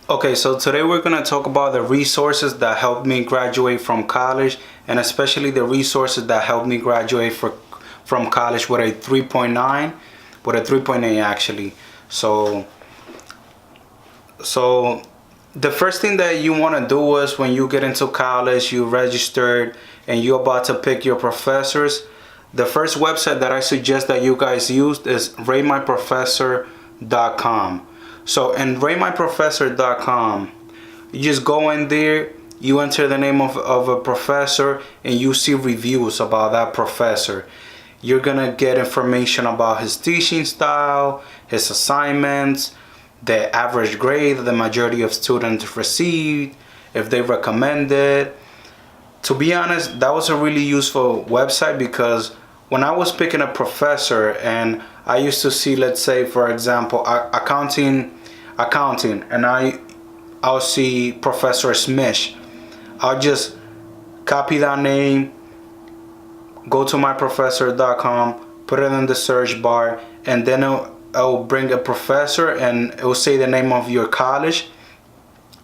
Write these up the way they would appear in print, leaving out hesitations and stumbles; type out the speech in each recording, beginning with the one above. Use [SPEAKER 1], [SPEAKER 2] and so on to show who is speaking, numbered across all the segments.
[SPEAKER 1] Okay, so today we're going to talk about the resources that helped me graduate from college, and especially the resources that helped me graduate from college with a 3.9, with a 3.8 actually. So the first thing that you want to do is when you get into college, you registered and you're about to pick your professors. The first website that I suggest that you guys use is RateMyProfessorcom. So in RateMyProfessor.com, you just go in there, you enter the name of a professor, and you see reviews about that professor. You're gonna get information about his teaching style, his assignments, the average grade that the majority of students received, if they recommend it. To be honest, that was a really useful website because when I was picking a professor and I used to see, let's say, for example, accounting, and I'll see Professor Smith. I'll just copy that name, go to myprofessor.com, put it in the search bar, and then it'll bring a professor and it will say the name of your college,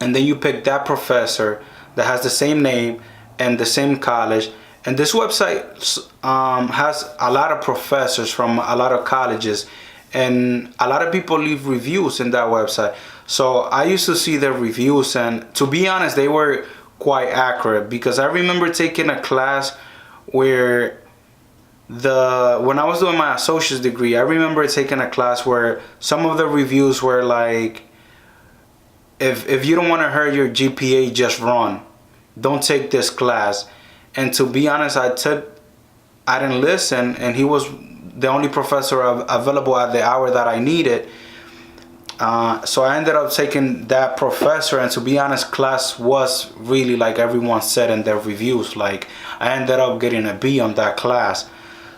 [SPEAKER 1] and then you pick that professor that has the same name and the same college. And this website has a lot of professors from a lot of colleges, and a lot of people leave reviews in that website. So I used to see their reviews, and to be honest, they were quite accurate because I remember taking a class where when I was doing my associate's degree, I remember taking a class where some of the reviews were like, if you don't want to hurt your GPA, just run. Don't take this class. And to be honest, I didn't listen, and he was the only professor available at the hour that I needed. So I ended up taking that professor, and to be honest, class was really like everyone said in their reviews. Like, I ended up getting a B on that class.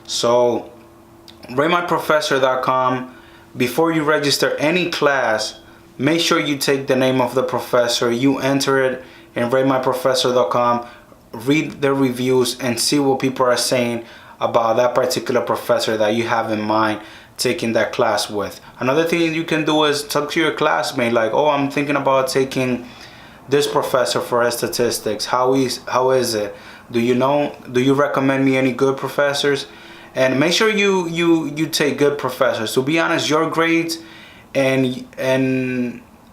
[SPEAKER 1] So RateMyProfessor.com, before you register any class, make sure you take the name of the professor, you enter it in RateMyProfessor.com, read the reviews and see what people are saying about that particular professor that you have in mind taking that class with. Another thing you can do is talk to your classmate, like, oh, I'm thinking about taking this professor for statistics. How is it? Do you recommend me any good professors? And make sure you take good professors. To be honest, your grades and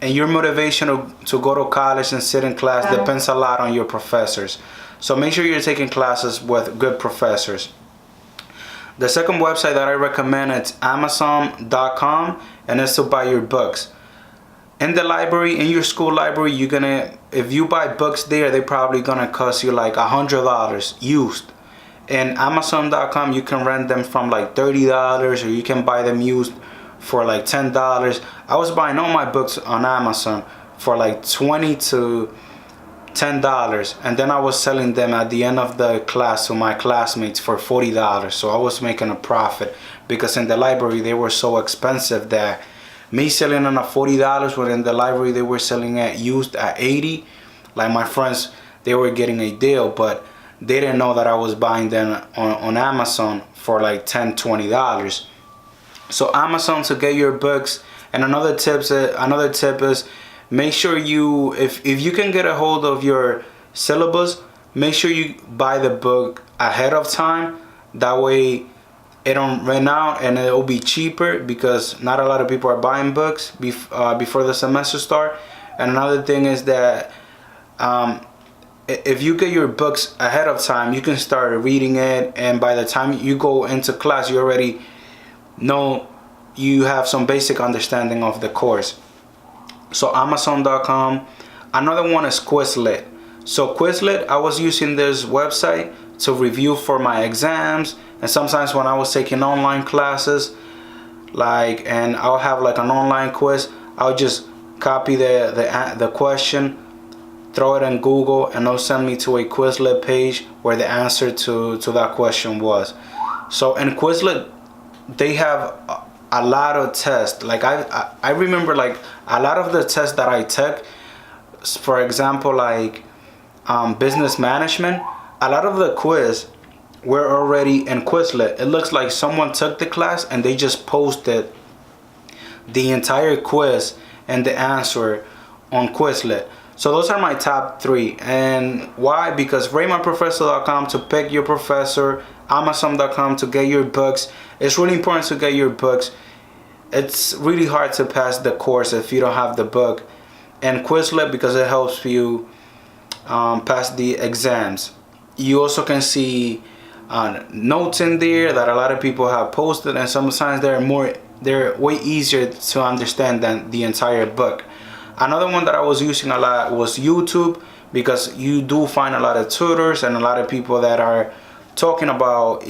[SPEAKER 1] your motivation to go to college and sit in class depends a lot on your professors. So make sure you're taking classes with good professors. The second website that I recommend is Amazon.com, and it's to buy your books. In the library, in your school library, if you buy books there, they're probably gonna cost you like $100 used. In Amazon.com, you can rent them from like $30, or you can buy them used for like $10. I was buying all my books on Amazon for like $20 to $10, and then I was selling them at the end of the class to my classmates for $40. So I was making a profit because in the library they were so expensive that me selling them at $40 when in the library they were selling it used at $80. Like, my friends, they were getting a deal, but they didn't know that I was buying them on Amazon for like $10-$20. So Amazon to get your books. And another tip is make sure if you can get a hold of your syllabus, make sure you buy the book ahead of time. That way it don't run out and it will be cheaper, because not a lot of people are buying books before the semester start. And another thing is that if you get your books ahead of time, you can start reading it, and by the time you go into class, you already know, you have some basic understanding of the course. So Amazon.com. Another one is Quizlet. So Quizlet, I was using this website to review for my exams, and sometimes when I was taking online classes, and I'll have like an online quiz, I'll just copy the question, throw it in Google, and it'll send me to a Quizlet page where the answer to that question was. So in Quizlet, they have a lot of tests. Like, I remember like a lot of the tests that I took, for example, like business management, a lot of the quiz were already in Quizlet. It looks like someone took the class and they just posted the entire quiz and the answer on Quizlet. So those are my top 3. And why? Because RateMyProfessor.com to pick your professor, Amazon.com to get your books. It's really important to get your books. It's really hard to pass the course if you don't have the book. And Quizlet, because it helps you pass the exams. You also can see notes in there that a lot of people have posted, and sometimes they're way easier to understand than the entire book. Another one that I was using a lot was YouTube, because you do find a lot of tutors and a lot of people that are talking about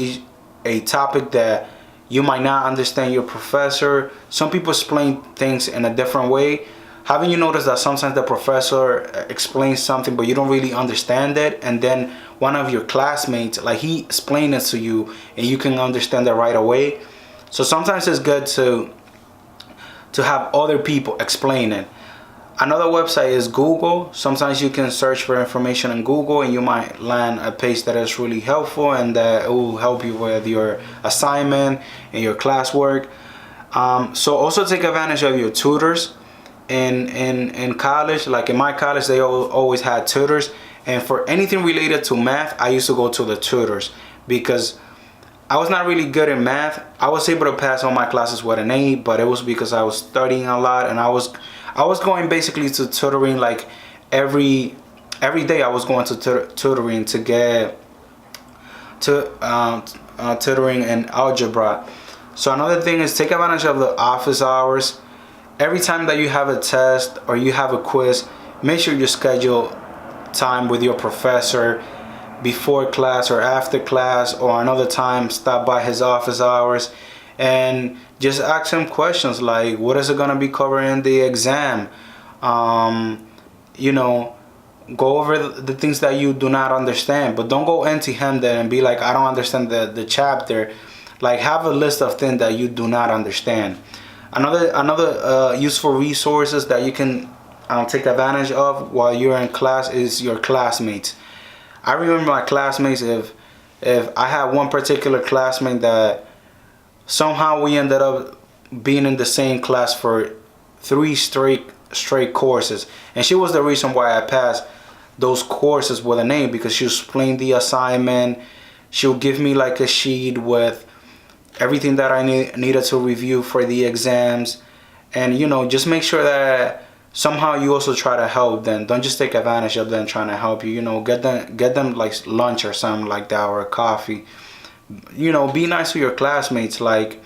[SPEAKER 1] a topic that you might not understand your professor. Some people explain things in a different way. Haven't you noticed that sometimes the professor explains something but you don't really understand it, and then one of your classmates, like, he explained it to you and you can understand it right away? So sometimes it's good to have other people explain it. Another website is Google. Sometimes you can search for information in Google and you might land a page that is really helpful and that it will help you with your assignment and your classwork. So also take advantage of your tutors in college. Like in my college, they always had tutors, and for anything related to math, I used to go to the tutors, because I was not really good in math. I was able to pass all my classes with an A, but it was because I was studying a lot, and I was going basically to tutoring like every day. I was going to tutoring to get tutoring in algebra. So another thing is take advantage of the office hours. Every time that you have a test or you have a quiz, make sure you schedule time with your professor before class or after class, or another time stop by his office hours and just ask him questions like, what is it going to be covering in the exam? You know, go over the things that you do not understand, but don't go empty handed and be like, I don't understand the chapter. Like, have a list of things that you do not understand. Another useful resources that you can take advantage of while you're in class is your classmates. I remember my classmates, if I had one particular classmate that somehow we ended up being in the same class for 3 straight courses, and she was the reason why I passed those courses with an A, because she was explaining the assignment. She'll give me like a sheet with everything that I needed to review for the exams, and you know, just make sure that somehow you also try to help them. Don't just take advantage of them trying to help you. You know, get them like lunch or something like that, or a coffee. You know, be nice to your classmates. Like,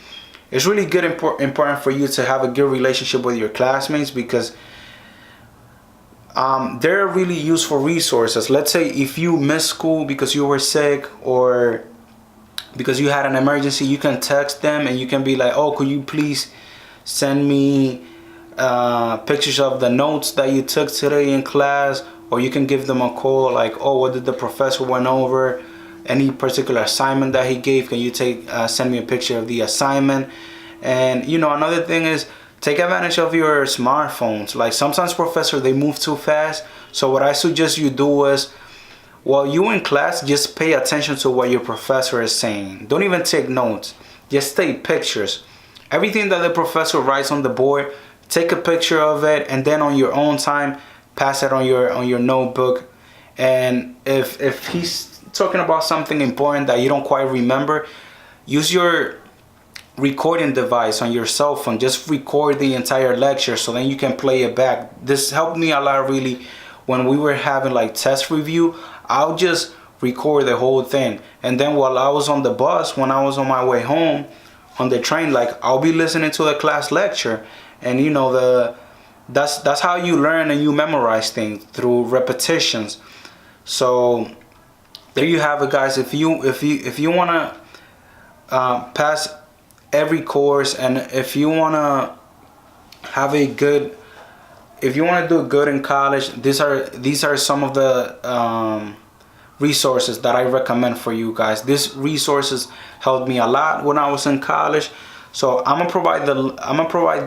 [SPEAKER 1] it's really good important for you to have a good relationship with your classmates, because they're really useful resources. Let's say if you miss school because you were sick or because you had an emergency, you can text them and you can be like, oh, could you please send me pictures of the notes that you took today in class? Or you can give them a call like, oh, what did the professor went over? Any particular assignment that he gave, can you send me a picture of the assignment? And you know, another thing is take advantage of your smartphones. Like, sometimes professors, they move too fast. So what I suggest you do is, while you're in class, just pay attention to what your professor is saying. Don't even take notes. Just take pictures. Everything that the professor writes on the board, take a picture of it, and then on your own time, pass it on your notebook. And if he's talking about something important that you don't quite remember, use your recording device on your cell phone. Just record the entire lecture so then you can play it back. This helped me a lot, really. When we were having like test review, I'll just record the whole thing, and then while I was on the bus, when I was on my way home on the train, like, I'll be listening to the class lecture. And you know, that's how you learn and you memorize things, through repetitions. So there you have it, guys. If you want to pass every course, and if you want to have a good, if you want to do good in college, these are some of the resources that I recommend for you guys. These resources helped me a lot when I was in college. So I'm gonna provide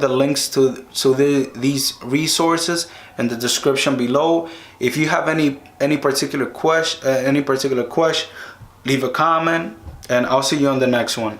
[SPEAKER 1] the links to these resources in the description below. If you have any particular question, leave a comment, and I'll see you on the next one.